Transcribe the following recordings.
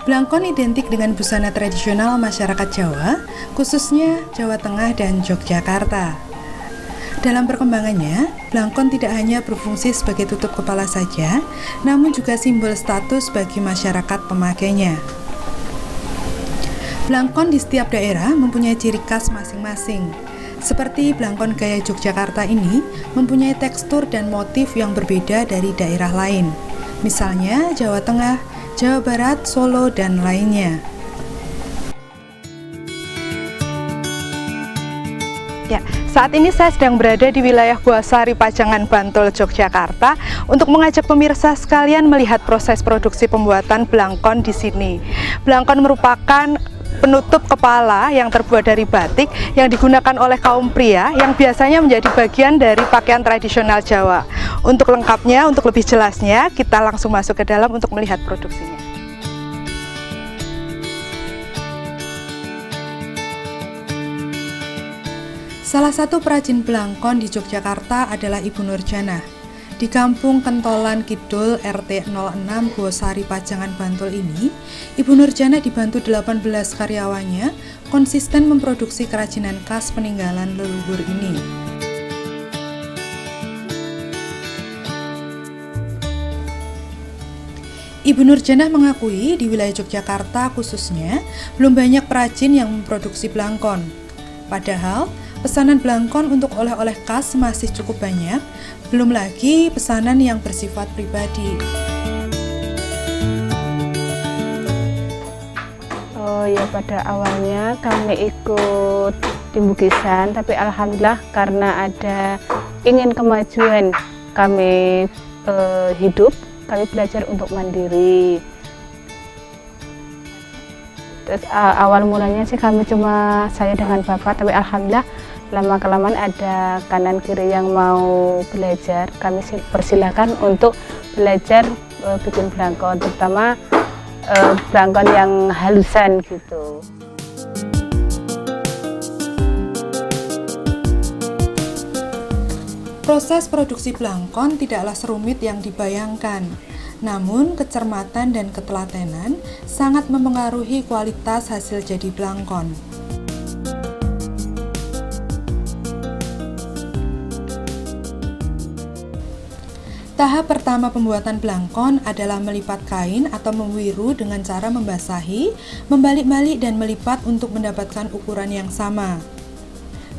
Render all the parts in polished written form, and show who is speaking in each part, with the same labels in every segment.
Speaker 1: Blangkon identik dengan busana tradisional masyarakat Jawa, khususnya Jawa Tengah dan Yogyakarta. Dalam perkembangannya, blangkon tidak hanya berfungsi sebagai tutup kepala saja, namun juga simbol status bagi masyarakat pemakainya. Blangkon di setiap daerah mempunyai ciri khas masing-masing. Seperti blangkon gaya Yogyakarta ini mempunyai tekstur dan motif yang berbeda dari daerah lain. Misalnya Jawa Tengah, Jawa Barat, Solo, dan lainnya. Ya, saat ini saya sedang berada di wilayah Gua Sari Pajangan, Bantul, Yogyakarta untuk mengajak pemirsa sekalian melihat proses produksi pembuatan blangkon di sini. Blangkon merupakan penutup kepala yang terbuat dari batik yang digunakan oleh kaum pria yang biasanya menjadi bagian dari pakaian tradisional Jawa. Untuk lengkapnya, untuk lebih jelasnya, kita langsung masuk ke dalam untuk melihat produksinya. Salah satu perajin blangkon di Yogyakarta adalah Ibu Nurjanah. Di Kampung Kentolan Kidul RT 06 Gosari Pajangan, Bantul ini, Ibu Nurjanah dibantu 18 karyawannya konsisten memproduksi kerajinan khas peninggalan leluhur ini. Ibu Nurjanah mengakui di wilayah Yogyakarta khususnya belum banyak perajin yang memproduksi blangkon. Padahal pesanan blangkon untuk oleh-oleh khas masih cukup banyak, belum lagi pesanan yang bersifat pribadi.
Speaker 2: Oh ya, pada awalnya kami ikut tim Bukisan, tapi alhamdulillah karena ada ingin kemajuan kami hidup, kami belajar untuk mandiri. Terus awal mulanya sih kami cuma saya dengan bapak, tapi alhamdulillah lama-kelamaan ada kanan kiri yang mau belajar, kami persilakan untuk belajar bikin blangkon, terutama blangkon yang halusan gitu.
Speaker 1: Proses produksi blangkon tidaklah serumit yang dibayangkan. Namun, kecermatan dan ketelatenan sangat mempengaruhi kualitas hasil jadi blangkon. Tahap pertama pembuatan blangkon adalah melipat kain atau memwiru dengan cara membasahi, membalik-balik dan melipat untuk mendapatkan ukuran yang sama.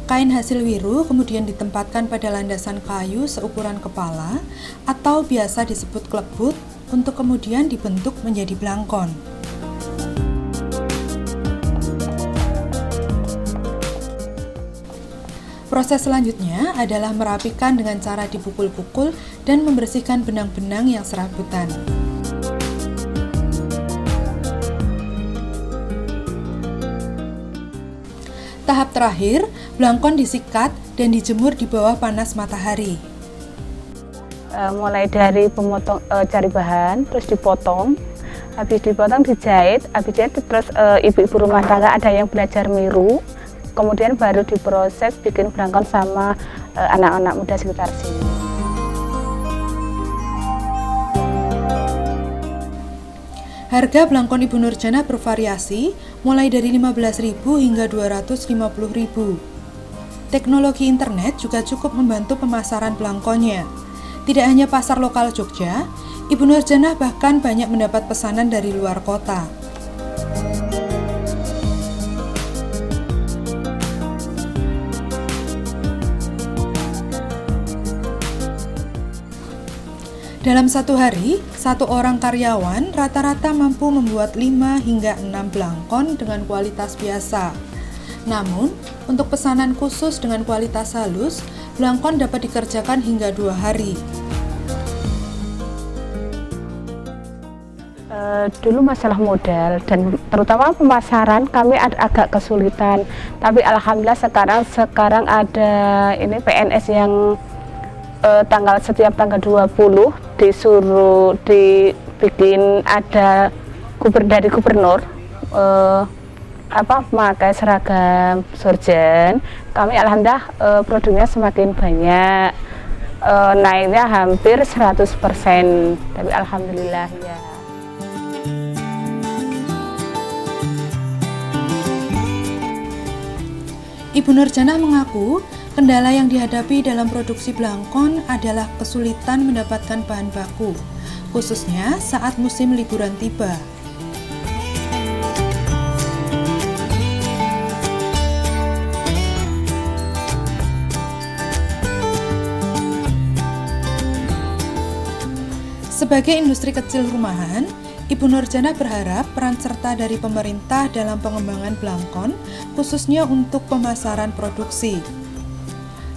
Speaker 1: Kain hasil wiru kemudian ditempatkan pada landasan kayu seukuran kepala atau biasa disebut klebut untuk kemudian dibentuk menjadi blangkon. Proses selanjutnya adalah merapikan dengan cara dipukul-pukul dan membersihkan benang-benang yang serabutan. Tahap terakhir, blangkon disikat dan dijemur di bawah panas matahari.
Speaker 2: Mulai dari pemotong cari bahan, terus dipotong, habis dipotong dijahit, habis jahit terus ibu-ibu rumah tangga ada yang belajar miru, kemudian baru diproses bikin blangkon sama anak-anak muda sekitar sini.
Speaker 1: Harga blangkon Ibu Nurjanah bervariasi mulai dari 15.000 hingga 250.000. Teknologi internet juga cukup membantu pemasaran blangkonnya. Tidak hanya pasar lokal Jogja, Ibu Nurjanah bahkan banyak mendapat pesanan dari luar kota. Dalam satu hari, satu orang karyawan rata-rata mampu membuat 5 hingga 6 blangkon dengan kualitas biasa. Namun, untuk pesanan khusus dengan kualitas halus, blangkon dapat dikerjakan hingga 2 hari.
Speaker 2: Dulu masalah modal dan terutama pemasaran kami agak kesulitan. Tapi alhamdulillah sekarang ada ini PNS yang setiap tanggal 20 disuruh dibikin ada dari gubernur pakai seragam surjan. Kami alhamdulillah produknya semakin banyak, naiknya hampir 100%, tapi alhamdulillah ya.
Speaker 1: Ibu Nurjanah mengaku, kendala yang dihadapi dalam produksi blangkon adalah kesulitan mendapatkan bahan baku, khususnya saat musim liburan tiba. Sebagai industri kecil rumahan, Ibu Nurjanah berharap peran serta dari pemerintah dalam pengembangan blangkon, khususnya untuk pemasaran produksi.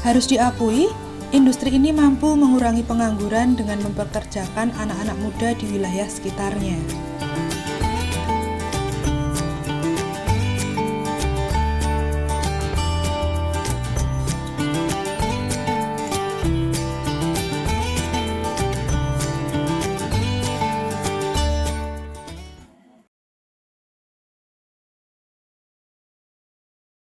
Speaker 1: Harus diakui, industri ini mampu mengurangi pengangguran dengan mempekerjakan anak-anak muda di wilayah sekitarnya.